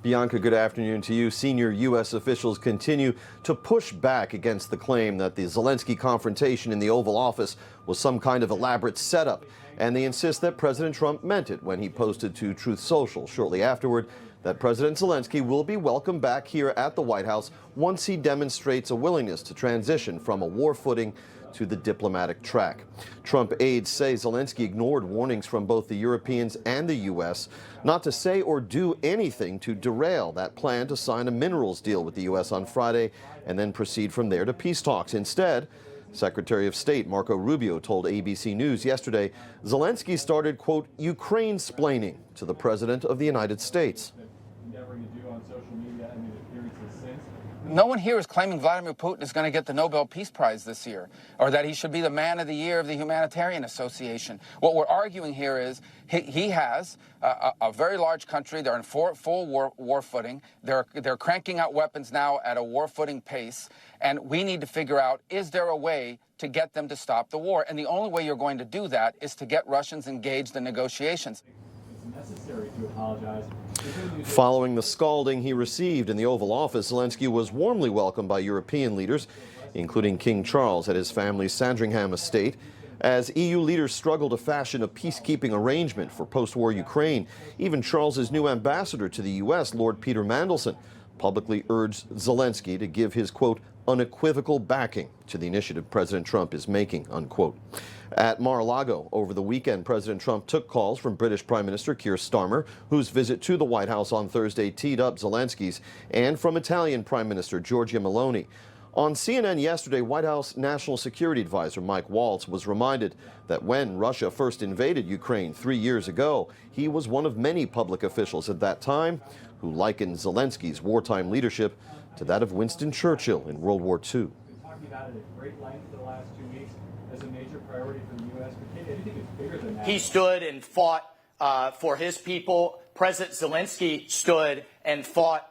Bianca, good afternoon to you. Senior U.S. officials continue to push back against the claim that the Zelenskyy confrontation in the Oval Office was some kind of elaborate setup. And they insist that President Trump meant it when he posted to Truth Social shortly afterward that President Zelenskyy will be welcome back here at the White House once he demonstrates a willingness to transition from a war footing to the diplomatic track. Trump aides say Zelenskyy ignored warnings from both the Europeans and the U.S. not to say or do anything to derail that plan to sign a minerals deal with the U.S. on Friday and then proceed from there to peace talks. Instead, Secretary of State Marco Rubio told ABC News yesterday Zelenskyy started, quote, Ukraine-splaining to the President of the United States. No one here is claiming Vladimir Putin is going to get the Nobel Peace Prize this year, or that he should be the Man of the Year of the Humanitarian Association. What we're arguing here is he has a very large country. They're in full war footing. They're cranking out weapons now at a war footing pace, and we need to figure out, is there a way to get them to stop the war? And the only way you're going to do that is to get Russians engaged in negotiations. It's necessary to apologize. Following the scalding he received in the Oval Office, Zelenskyy was warmly welcomed by European leaders, including King Charles at his family's Sandringham estate, as EU leaders struggle to fashion a peacekeeping arrangement for post-war Ukraine. Even Charles's new ambassador to the U.S., Lord Peter Mandelson, publicly urged Zelenskyy to give his, quote, unequivocal backing to the initiative President Trump is making, unquote. At Mar-a-Lago over the weekend, President Trump took calls from British Prime Minister Keir Starmer, whose visit to the White House on Thursday teed up Zelensky's, and from Italian Prime Minister Giorgia Meloni. On CNN yesterday, White House National Security Advisor Mike Waltz was reminded that when Russia first invaded Ukraine 3 years ago, he was one of many public officials at that time who likened Zelenskyy's wartime leadership to that of Winston Churchill in World War II. We've been talking about it at great length for the last 2 weeks as a major priority for the U.S. But anything is bigger than that. He stood and fought for his people. President Zelenskyy stood and fought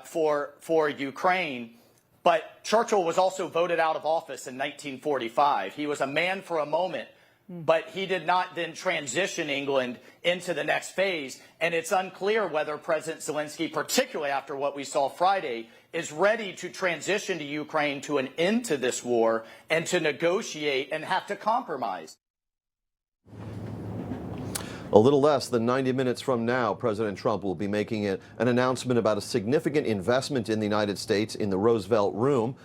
for Ukraine. But Churchill was also voted out of office in 1945. He was a man for a moment, but he did not then transition England into the next phase. And it's unclear whether President Zelenskyy, particularly after what we saw Friday, is ready to transition to Ukraine to an end to this war and to negotiate and have to compromise. A little less than 90 minutes from now, President Trump will be making an announcement about a significant investment in the United States in the Roosevelt Room.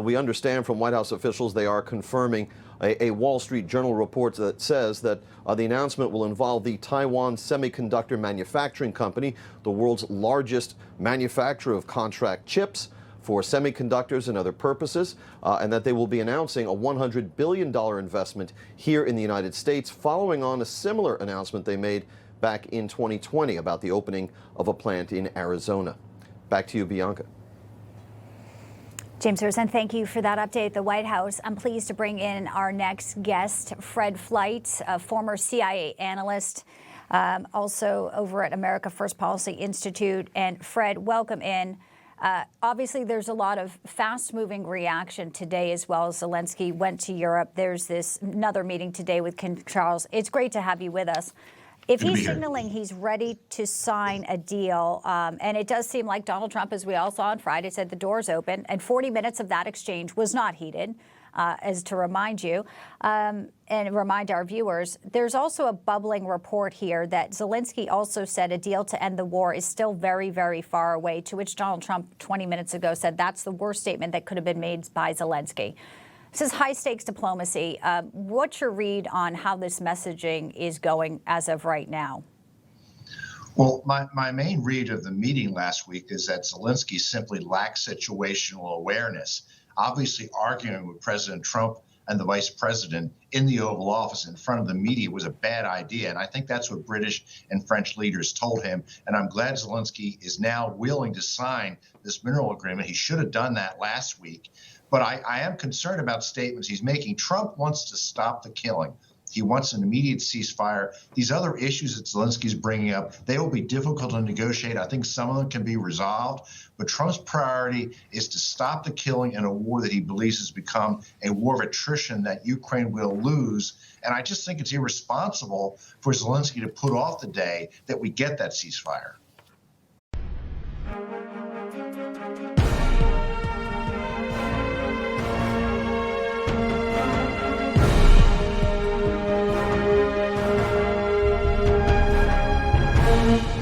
We understand from White House officials they are confirming a Wall Street Journal report that says that the announcement will involve the Taiwan Semiconductor Manufacturing Company, the world's largest manufacturer of contract chips for semiconductors and other purposes, and that they will be announcing a $100 billion investment here in the United States, following on a similar announcement they made back in 2020 about the opening of a plant in Arizona. Back to you, Bianca. James Rosen, thank you for that update at the White House. I'm pleased to bring in our next guest, Fred Flight, a former CIA analyst, also over at America First Policy Institute. And Fred, welcome in. Obviously, there's a lot of fast-moving reaction today as well as Zelenskyy went to Europe. There's another meeting today with King Charles. It's great to have you with us. If he's signaling he's ready to sign a deal, and it does seem like Donald Trump, as we all saw on Friday, said the door's open, and 40 minutes of that exchange was not heated, as to remind you, and remind our viewers. There's also a bubbling report here that Zelenskyy also said a deal to end the war is still very, very far away, to which Donald Trump 20 minutes ago said that's the worst statement that could have been made by Zelenskyy. This is high-stakes diplomacy. What's your read on how this messaging is going as of right now? Well, my main read of the meeting last week is that Zelenskyy simply lacks situational awareness. Obviously, arguing with President Trump and the vice president in the Oval Office in front of the media was a bad idea. And I think that's what British and French leaders told him. And I'm glad Zelenskyy is now willing to sign this mineral agreement. He should have done that last week. But I am concerned about statements he's making. Trump wants to stop the killing. He wants an immediate ceasefire. These other issues that Zelenskyy is bringing up, they will be difficult to negotiate. I think some of them can be resolved. But Trump's priority is to stop the killing in a war that he believes has become a war of attrition that Ukraine will lose. And I just think it's irresponsible for Zelenskyy to put off the day that we get that ceasefire. Newsline.